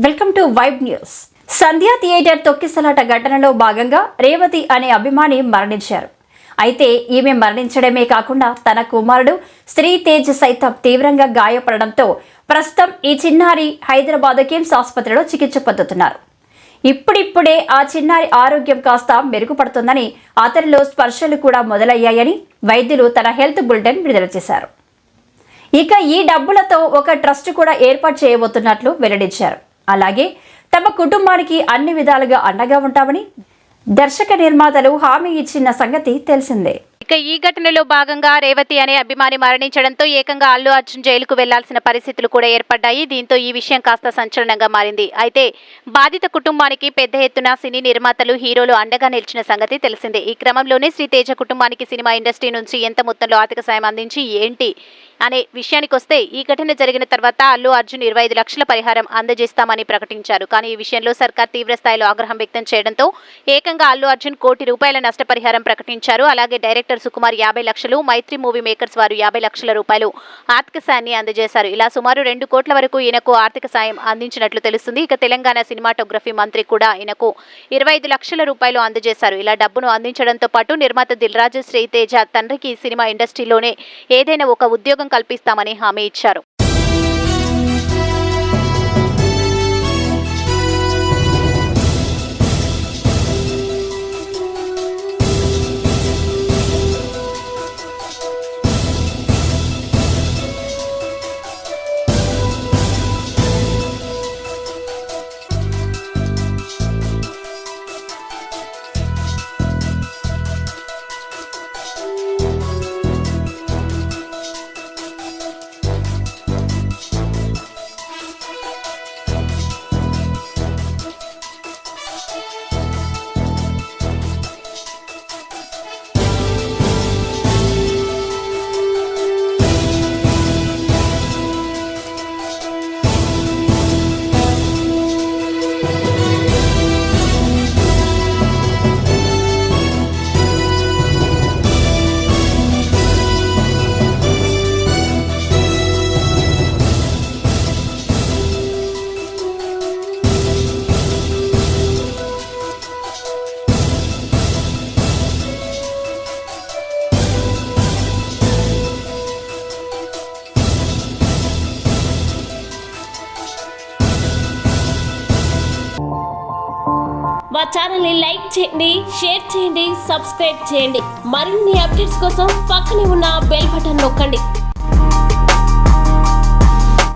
Welcome to vibe news. Sandhya theatre తొక్కిసలాట ఘటనలో భాగంగా రేవతి అనే అభిమాని మరణించారు. అయితే ఈమె మరణించడమే కాకుండా తన కుమారుడు శ్రీ తేజ్ సైతం తీవ్రంగా గాయపడడంతో ప్రస్తుతం ఈ చిన్నారి హైదరాబాద్ కిమ్స్ ఆసుపత్రిలో చికిత్స పొందుతున్నారు. ఇప్పుడిప్పుడే ఆ చిన్నారి ఆరోగ్యం కాస్త మెరుగుపడుతుందని, అతనిలో స్పర్శలు కూడా మొదలయ్యాయని వైద్యులు తన హెల్త్ బులెటిన్ విడుదల చేశారు. ఇక ఈ డబ్బులతో ఒక ట్రస్ట్ కూడా ఏర్పాటు చేయబోతున్నట్లు వెల్లడించారు. అలాగే తమ కుటుంబానికి అన్ని విధాలుగా అండగా ఉంటామని దర్శక నిర్మాతలు హామీ ఇచ్చిన సంగతి తెలిసిందే. ఇక ఈ ఘటనలో భాగంగా రేవతి అనే అభిమాని మరణించడంతో ఏకంగా అల్లు అర్జున్ జైలుకు వెళ్లాల్సిన పరిస్థితులు కూడా ఏర్పడ్డాయి. దీంతో ఈ విషయం కాస్త సంచలనంగా మారింది. అయితే బాధిత కుటుంబానికి పెద్ద ఎత్తున సినీ నిర్మాతలు, హీరోలు అండగా నిలిచిన సంగతి తెలిసిందే. ఈ క్రమంలోనే శ్రీ తేజ కుటుంబానికి సినిమా ఇండస్ట్రీ నుంచి ఎంత మొత్తంలో ఆర్థిక సాయం అందించి ఏంటి అనే విషయానికి వస్తే, ఈ ఘటన జరిగిన తర్వాత అల్లు అర్జున్ 25 లక్షల పరిహారం అందజేస్తామని ప్రకటించారు. కానీ ఈ విషయంలో సర్కార్ తీవ్ర స్థాయిలో ఆగ్రహం వ్యక్తం చేయడంతో ఏకంగా అల్లు అర్జున్ ₹1 కోటి నష్టపరిహారం ప్రకటించారు. అలాగే డైరెక్టర్ సుకుమార్ 50 లక్షలు, మైత్రి మూవీ మేకర్స్ వారు ₹50 లక్షల ఆర్థిక సాయాన్ని అందజేశారు. ఇలా సుమారు 2 కోట్ల వరకు ఈయనకు ఆర్థిక సాయం అందించినట్లు తెలుస్తుంది. ఇక తెలంగాణ సినిమాటోగ్రఫీ మంత్రి కూడా ఈయనకు ₹25 లక్షల అందజేశారు. ఇలా డబ్బును అందించడంతో పాటు నిర్మాత దిల్ రాజు శ్రీ తేజ తండ్రికి సినిమా ఇండస్ట్రీలోనే ఏదైనా ఒక ఉద్యోగం కల్పిస్తామని హామీ ఇచ్చారు. మా ఛానల్ని లైక్ చేయండి, షేర్ చేయండి, సబ్స్క్రైబ్ చేయండి. మరిన్ని అప్డేట్స్ కోసం పక్కనే ఉన్న బెల్ బటన్ నొక్కండి.